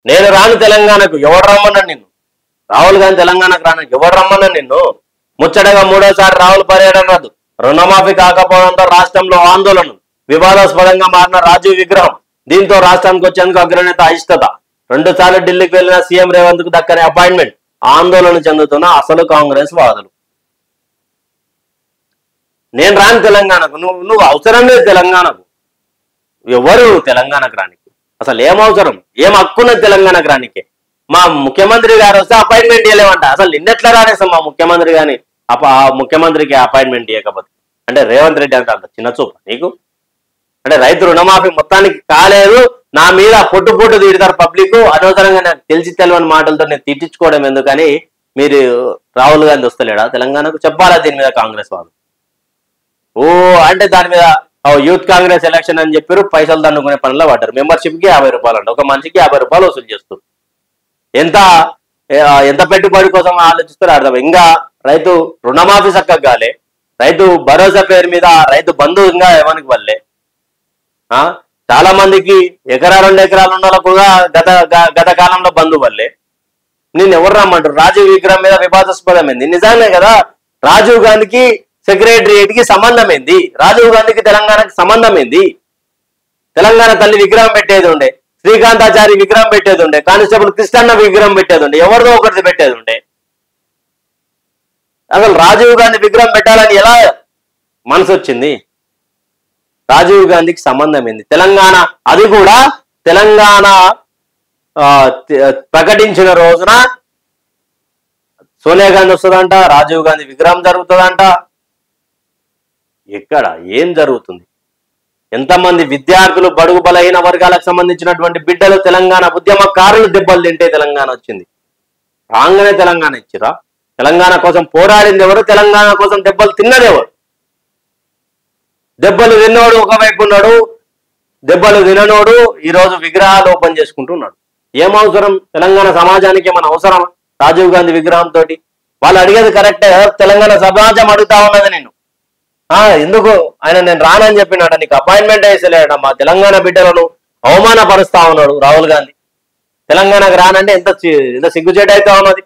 నేను రాను తెలంగాణకు, ఎవరు రమ్మన్నాడు నిన్ను? రాహుల్ గాంధీ తెలంగాణకు రాను ఎవరు రమ్మన్నాడు నిన్ను? ముచ్చటగా మూడోసారి రాహుల్ పర్యటన రద్దు, రుణమాఫీ కాకపోవడంతో రాష్ట్రంలో ఆందోళన, వివాదాస్పదంగా మారిన రాజీవ్ విగ్రహం, దీంతో రాష్ట్రానికి వచ్చేందుకు అగ్రనేత అయిష్టత, 2 సార్లు ఢిల్లీకి వెళ్లిన సీఎం రేవంత్ కు దక్కని అపాయింట్మెంట్, ఆందోళన చెందుతున్న అసలు కాంగ్రెస్ వాదులు. నేను రాను తెలంగాణకు, నువ్వు అవసరం లేదు తెలంగాణకు. ఎవరు తెలంగాణకు రానికి? అసలు ఏం అవసరం, ఏం హక్కున్నది తెలంగాణకు రానికి? మా ముఖ్యమంత్రి గారు వస్తే అపాయింట్మెంట్ ఇవ్వలేమంట. అసలు నిన్నెట్లా రానేస్తాం మా ముఖ్యమంత్రి గాని ముఖ్యమంత్రికి అపాయింట్మెంట్ ఇవ్వకపోతే? అంటే రేవంత్ రెడ్డి అంటే అంత చిన్న చూపు నీకు? అంటే రైతు రుణమాఫీ మొత్తానికి కాలేదు, నా మీద పొట్టు తీడతారు పబ్లిక్, అనవసరంగా నాకు తెలియని మాటలతో నేను తిట్టించుకోవడం ఎందుకని మీరు రాహుల్ గాంధీ వస్తలేడా తెలంగాణకు? చెప్పాలా దీని మీద కాంగ్రెస్ వాళ్ళు? ఓ అంటే దాని మీద యూత్ కాంగ్రెస్ ఎలక్షన్ అని చెప్పారు, పైసలు దండుకునే పనిలో పడ్డారు. మెంబర్షిప్ కి 50 రూపాయలు అంట, ఒక మనిషికి 50 రూపాయలు వసూలు చేస్తూ. ఎంత పెట్టుబడి కోసం ఆలోచిస్తారో అర్థం. ఇంకా రైతు రుణమాఫీ చక్కగా కాలే, రైతు భరోసా పేరు మీద రైతు బంధు ఇంకా ఎవరికి వల్లే. చాలా మందికి 1-2 ఎకరాలు ఉన్న వాళ్ళకు కూడా గత కాలంలో బంధు వల్లే. నేను ఎవరు రమ్మంటారు? రాజీవ్ విగ్రహం మీద వివాదాస్పదమైంది నిజానే కదా. రాజీవ్ గాంధీకి సెక్రటరియట్ కి సంబంధం ఏంది? రాజీవ్ గాంధీకి తెలంగాణకి సంబంధం ఏంది? తెలంగాణ తల్లి విగ్రహం పెట్టేది ఉండే, శ్రీకాంతాచారి విగ్రహం పెట్టేది ఉండే, కానిస్టేబుల్ కృష్ణన్న విగ్రహం పెట్టేది ఉండే, ఎవరిదో ఒకరిది పెట్టేది ఉండే. అసలు రాజీవ్ గాంధీ విగ్రహం పెట్టాలని ఎలా మనసు వచ్చింది? రాజీవ్ గాంధీకి సంబంధం ఏంది? తెలంగాణ, అది కూడా తెలంగాణ ప్రకటించిన రోజున సోనియా గాంధీ వస్తుందంట, రాజీవ్ గాంధీ విగ్రహం జరుగుతుందంట. ఎక్కడ ఏం జరుగుతుంది? ఎంతమంది విద్యార్థులు, బడుగు బలహీన వర్గాలకు సంబంధించినటువంటి బిడ్డలు, తెలంగాణ ఉద్యమకారులు దెబ్బలు తింటే తెలంగాణ వచ్చింది. రాగానే తెలంగాణ ఇచ్చిరా? తెలంగాణ కోసం పోరాడింది ఎవరు? తెలంగాణ కోసం దెబ్బలు తిన్నది ఎవరు? దెబ్బలు తిన్నోడు ఒకవైపు ఉన్నాడు, దెబ్బలు తిననోడు ఈరోజు విగ్రహాలు ఓపెన్ చేసుకుంటున్నాడు. ఏం అవసరం? తెలంగాణ సమాజానికి ఏమైనా అవసరం రాజీవ్ గాంధీ విగ్రహం తోటి? వాళ్ళు అడిగేది కరెక్టే, తెలంగాణ సమాజం అడుగుతా ఉన్నది నిన్ను. ఎందుకు ఆయన నేను రానని చెప్పినాడ, నీకు అపాయింట్మెంట్ వేసలేడ, మా తెలంగాణ బిడ్డలను అవమానపరుస్తా ఉన్నాడు రాహుల్ గాంధీ. తెలంగాణకు రానంటే ఎంత సిగ్గుచేటు అయితే ఉన్నది.